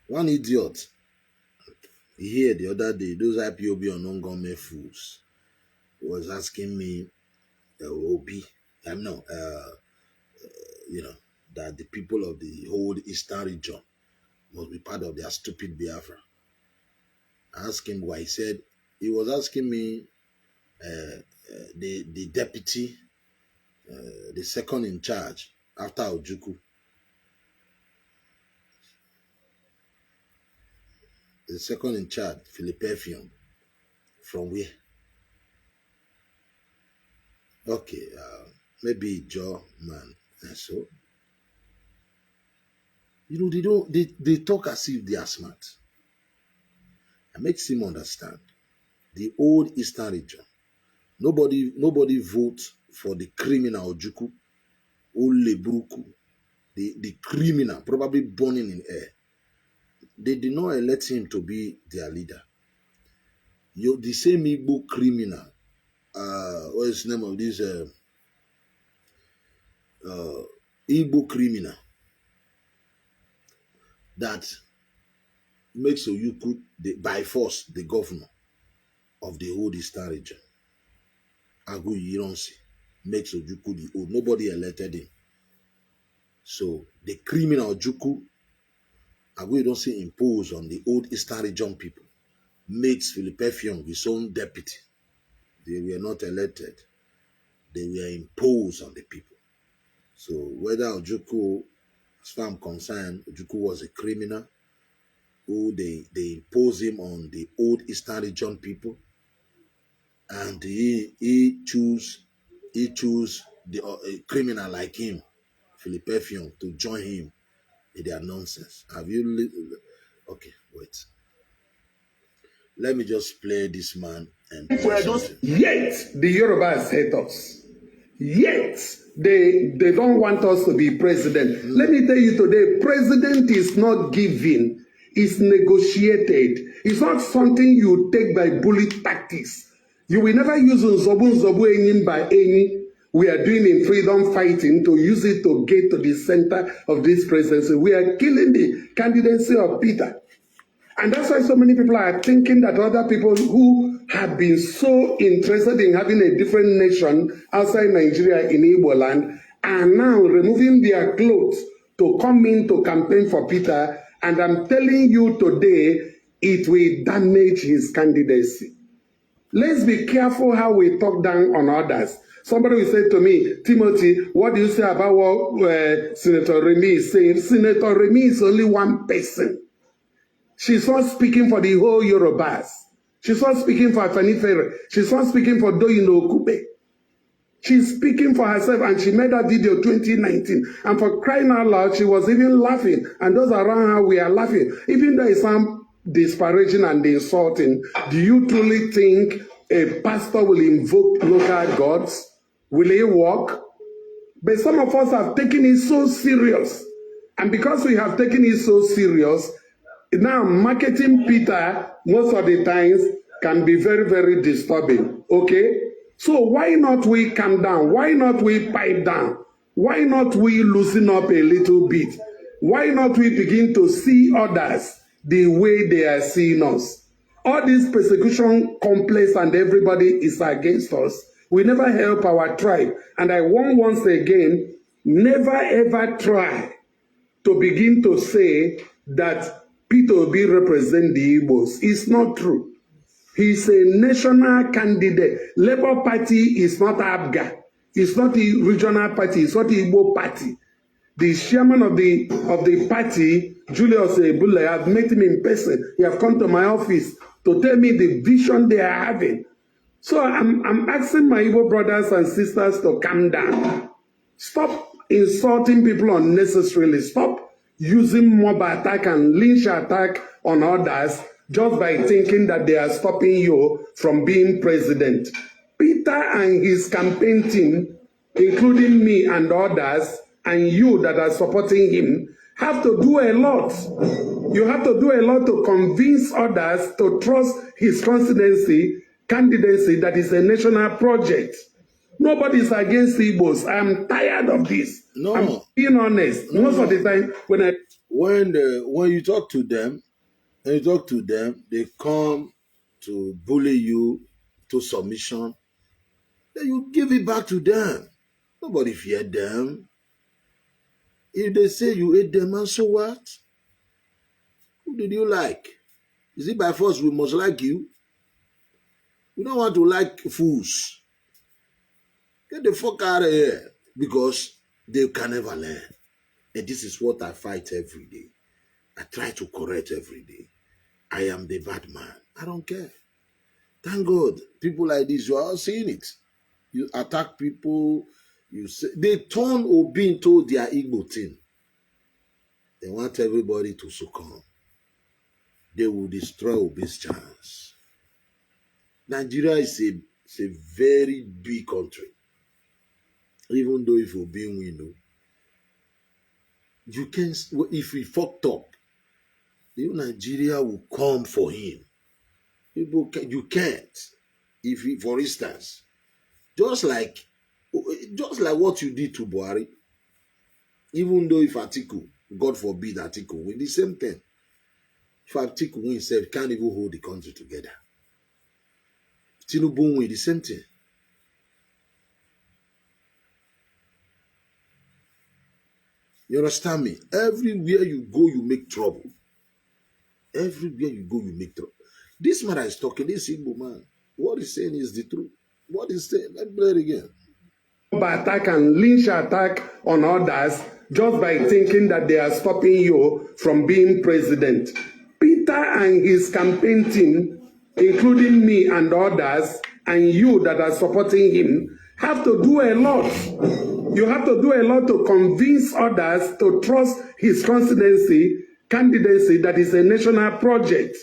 One idiot, here the other day, those IPOB or non-government fools was asking me, that the people of the whole Eastern region must be part of their stupid Biafra. I asked him why. He was asking me, the deputy, the second in charge after Ojukwu. The second in charge, Philippefium, from where? Okay, maybe Joe man. And so, they talk as if they are smart. It makes him understand. The old Eastern region, nobody votes for the criminal Ojukwu, Olebruku, the criminal, probably burning in air. They did not elect him to be their leader. The same Igbo criminal, what is the name of this Igbo criminal that makes Oyuku by force the governor of the whole Eastern region. Agu Yironsi makes Ojukwu the old. Nobody elected him. So the criminal Ojukwu, Agu Yironsi imposed on the old Eastern region people, makes Philippefium his own deputy. They were not elected. They were imposed on the people. So whether Ojukwu, as far as I'm concerned, Ojukwu was a criminal who they imposed him on the old Eastern region people, and he choose a criminal like him, Philippefium, to join him in their nonsense. Have you? Okay, wait. Let me just play this man and yet the Yorubas hate us. Yet they don't want us to be president. Let me tell you today, president is not given, it's negotiated. It's not something you take by bullet tactics. You will never use Nzobu Enyim by any. We are doing in freedom fighting to use it to get to the center of this presidency. We are killing the candidacy of Peter. And that's why so many people are thinking that other people who have been so interested in having a different nation outside Nigeria in Igbo land are now removing their clothes to come in to campaign for Peter. And I'm telling you today, it will damage his candidacy. Let's be careful how we talk down on others. Somebody will say to me, Timothy, what do you say about what Senator Remy is saying? Senator Remy is only one person. She's not speaking for the whole Yorubas. She's not speaking for Afanifere. She's not speaking for Doyino Okupe. She's speaking for herself, and she made that video 2019. And for crying out loud, she was even laughing. And those around her were laughing. Even though it sounds disparaging and insulting, do you truly think a pastor will invoke local gods? Will he walk? But some of us have taken it so serious. And because we have taken it so serious, now marketing Peter most of the times can be very, very disturbing. Okay? So why not we calm down? Why not we pipe down? Why not we loosen up a little bit? Why not we begin to see others the way they are seeing us? All this persecution complex and everybody is against us. We never help our tribe. And I want once again, never ever try to begin to say that Peter Obi represents the Igbos. It's not true. He's a national candidate. Labour Party is not ABGA. It's not the regional party. It's not the Igbo party. The chairman of the party, Julius Ebule, I've met him in person. He have come to my office to tell me the vision they are having. So I'm asking my Igbo brothers and sisters to calm down. Stop insulting people unnecessarily. Stop using mob attack and lynch attack on others just by thinking that they are stopping you from being president. Peter and his campaign team, including me and others, and you that are supporting him, have to do a lot. You have to do a lot to convince others to trust his candidacy that is a national project. Nobody's against Igbos. I'm tired of this. No. I'm being honest. Most of the time when you talk to them, they come to bully you to submission. Then you give it back to them. Nobody fear them. If they say you hate them, and so what? Who did you like? Is it by force we must like you? We don't want to like fools. Get the fuck out of here. Because they can never learn. And this is what I fight every day. I try to correct every day. I am the bad man. I don't care. Thank God. People like this, you are all seeing it. You attack people. You say they turn Obi into their Igbo team. They want everybody to succumb. They will destroy Obi's chance. Nigeria is a very big country. Even though if Obi win, you can, if we fucked up, Nigeria will come for him. You can't. If he, for instance, just like what you did to Buhari, even though if Atiku, God forbid Atiku win, the same thing. If Atiku win himself, can't even hold the country together. Tinubu win, the same thing. You understand me? Everywhere you go, you make trouble. Everywhere you go, you make trouble. This man is talking, this Igbo man, what he's saying is the truth. What he's saying, let's play it again. Attack and lynch attack on others just by thinking that they are stopping you from being president. Peter and his campaign team, including me and others, and you that are supporting him, have to do a lot. You have to do a lot to convince others to trust his candidacy that is a national project.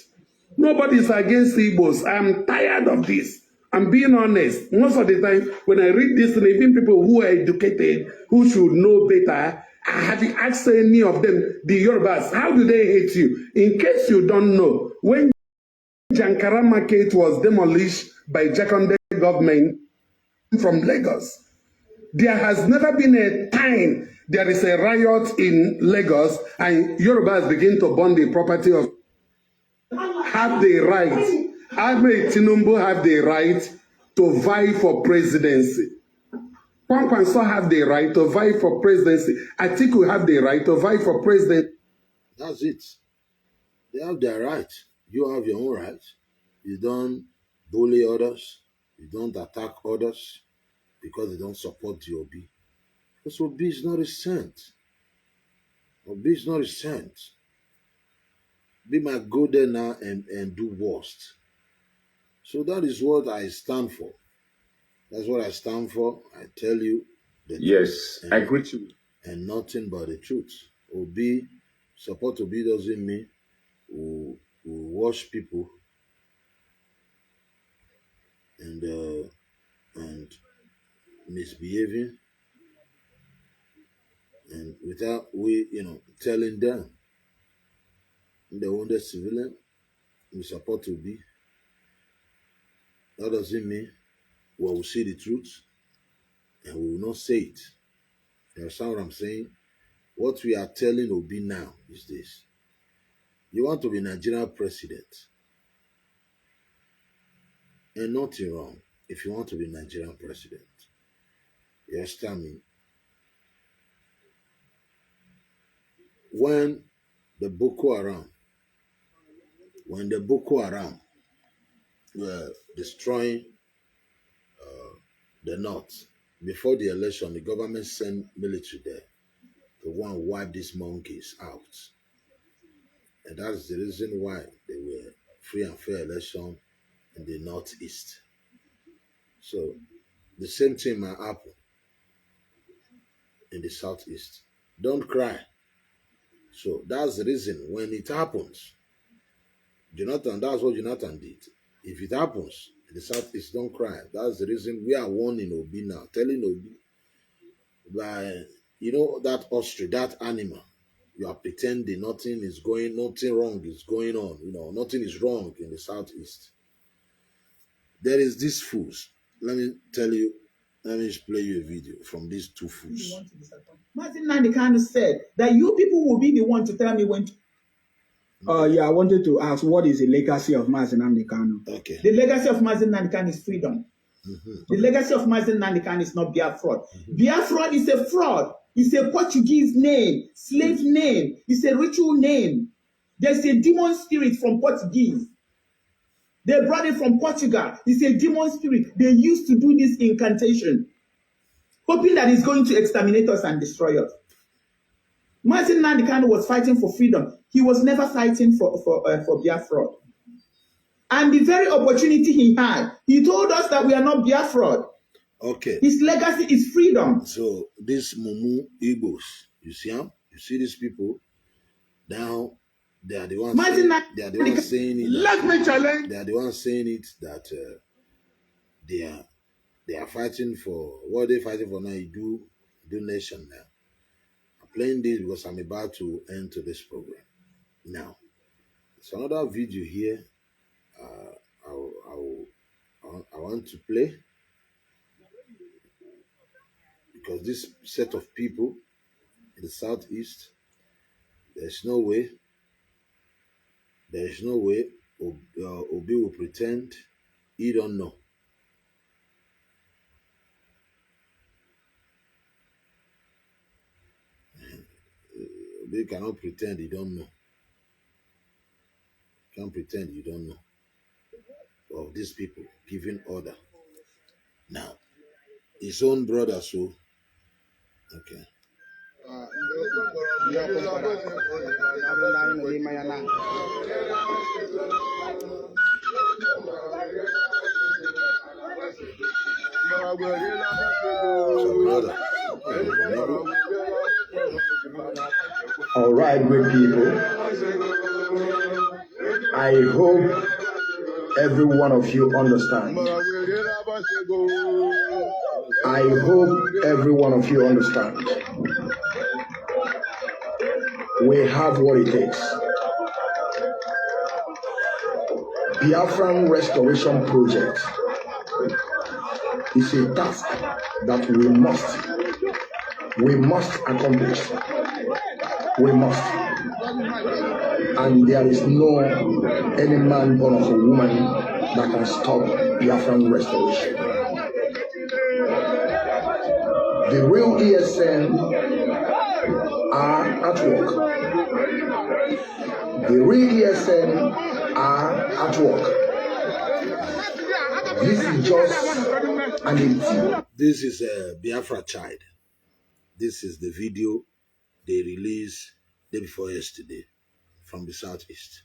Nobody's against Igbos. I'm tired of this. I'm being honest. Most of the time, when I read this, and even people who are educated, who should know better, have you asked any of them, the Yorubas, how do they hate you? In case you don't know, when Jankara Market was demolished by Jakonde government from Lagos, there has never been a time there is a riot in Lagos and Yorubas begin to burn the property of have the right. Ahmed Tinubu have the right to vie for presidency. Kwankwanso have the right to vie for presidency. Atiku have the right to vie for president. That's it. They have their right. You have your own right. You don't bully others. You don't attack others because they don't support the OB. Because OB is not a saint. OB is not a saint. They might go there now and do worst. So that is what I stand for. That's what I stand for. I tell you the Yes, truth. I agree to you. And nothing but the truth. OB, support OB doesn't mean we wash people and misbehaving, and without we, telling them they want the civilian, we support OB. That doesn't mean we will see the truth and we will not say it. You understand what I'm saying? What we are telling OB now is this. You want to be Nigerian president, and nothing wrong if you want to be Nigerian president. You understand me? When the Boko Haram were destroying the north, before the election, the government sent military there to go and wipe these monkeys out. And that's the reason why they were free and fair election in the northeast. So the same thing might happen in the southeast. Don't cry. So that's the reason when it happens, Jonathan, that's what Jonathan did. If it happens in the southeast, don't cry. That's the reason we are warning Obi now, telling Obi, by that ostrich, that animal, you are pretending nothing wrong is going on. Nothing is wrong in the southeast. There is these fools. Let me just play you a video from these two fools. Martin Nandekano said that you people will be the one to tell me when to. I wanted to ask, what is the legacy of Martin Nandekano? Okay. The legacy of Martin Nandekano is freedom. Mm-hmm. The legacy of Martin Nandekano is not Biafra. Mm-hmm. Biafra is a fraud. It's a Portuguese name, slave name. It's a ritual name. There's a demon spirit from Portuguese. They brought it from Portugal. It's a demon spirit. They used to do this incantation, hoping that it's going to exterminate us and destroy us. Martin Nandekano was fighting for freedom. He was never fighting for Biafra. And the very opportunity he had, he told us that we are not Biafra. Okay. His legacy is freedom. So these Mumu Igbos, you see them? You see these people? Now they are the ones saying it. Let me challenge. They are the ones saying it that they are fighting for what they're fighting for now. Do nation now. I'm playing this because I'm about to enter this program. Now, it's another video here. I want to play because this set of people in the southeast, there's no way Obi will pretend he don't know. Obi cannot pretend he don't know. Can't pretend you don't know of these people giving order. Now, his own brother, so okay. So brother. All right, good people. I hope every one of you understand. I hope every one of you understand. We have what it takes. Biafran Restoration Project is a task that we must accomplish. We must. And there is no any man born of a woman that can stop Biafran restoration. The real ESN are at work. The real ESN are at work. This is just an empty. This is a Biafra child. This is the video they released day before yesterday from the southeast.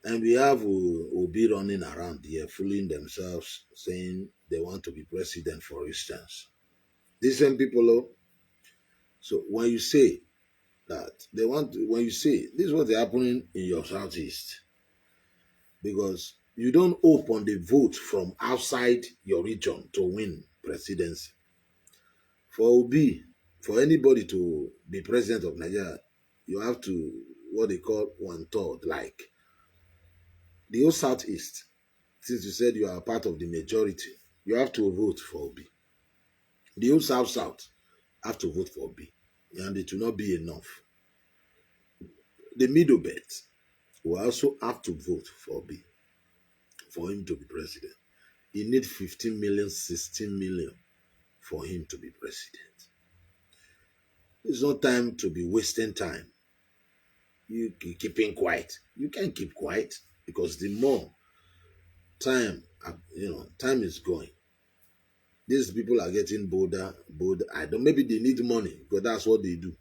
And we have Obi running around here, fooling themselves, saying they want to be president, for instance. These same people, oh, so when you say that they want to, when you say this is what's happening in your southeast, because you don't open the vote from outside your region to win presidency. For Obi, for anybody to be president of Nigeria, you have to, what they call 1/3, like the whole southeast. Since you said you are part of the majority, you have to vote for Obi. The whole south have to vote for Obi, and it will not be enough. The middle belt will also have to vote for Obi for him to be president. He needs 15 million, 16 million for him to be president. It's not time to be wasting time. You keeping quiet. You can't keep quiet because the more time, time is going. These people are getting bolder. I don't. Maybe they need money because that's what they do.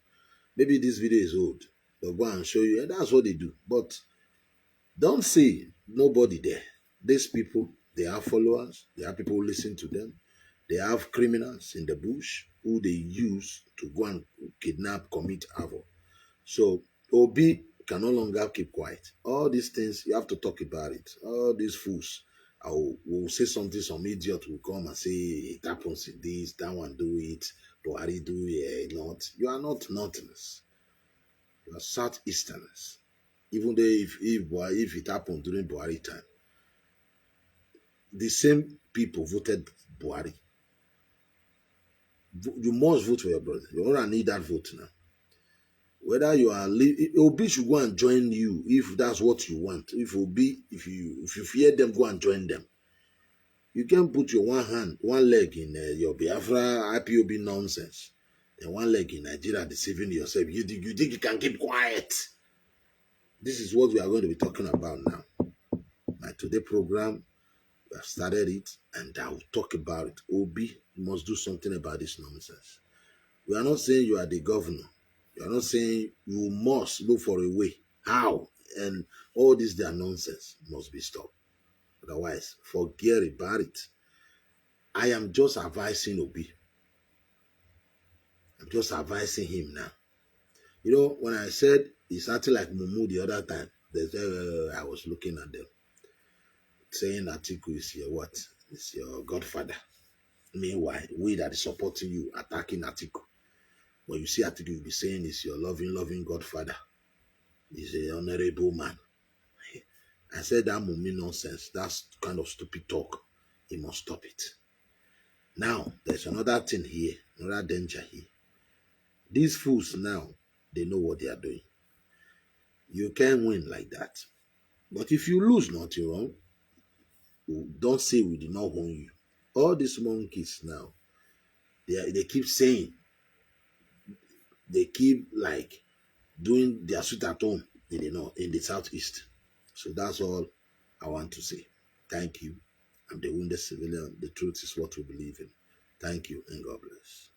Maybe this video is old. They'll go and show you, and that's what they do. But don't say nobody there. These people, they have followers. They have people who listen to them. They have criminals in the bush who they use to go and kidnap, commit havoc. So Obi can no longer keep quiet. All these things, you have to talk about it. All these fools, will say something, some idiot will come and say, it happens in this, that one do it, Buhari do it, not. You are not Northerners. You are Southeasterners. Even though if it happened during Buhari time, the same people voted Buhari. You must vote for your brother. You want to need that vote now. Whether you are Obi should go and join you if that's what you want. If you fear them, go and join them. You can put your one leg in your Biafra IPOB nonsense, and one leg in Nigeria deceiving yourself. You think you can keep quiet? This is what we are going to be talking about now. My today program, we have started it, and I will talk about it. Obi, you must do something about this nonsense. We are not saying you are the governor. We are not saying you must look for a way. How? And all this their nonsense must be stopped. Otherwise, forget about it. I am just advising Obi. I'm just advising him now. You know, when I said he's acting like Mumu the other time, I was looking at them, saying Atiku is your what? It's your godfather. Meanwhile, we that is supporting you, attacking Atiku. When you see Atiku, you'll be saying it's your loving godfather. He's an honorable man. I said that Mumi nonsense. That's kind of stupid talk. He must stop it. Now, there's another thing here, another danger here. These fools now, they know what they are doing. You can't win like that. But if you lose, nothing wrong. Don't say we did not warn you. All these monkeys now, they keep saying, they keep like doing their sweet at home in the southeast. So that's all I want to say. Thank you. I'm the wounded civilian. The truth is what we believe in. Thank you and God bless.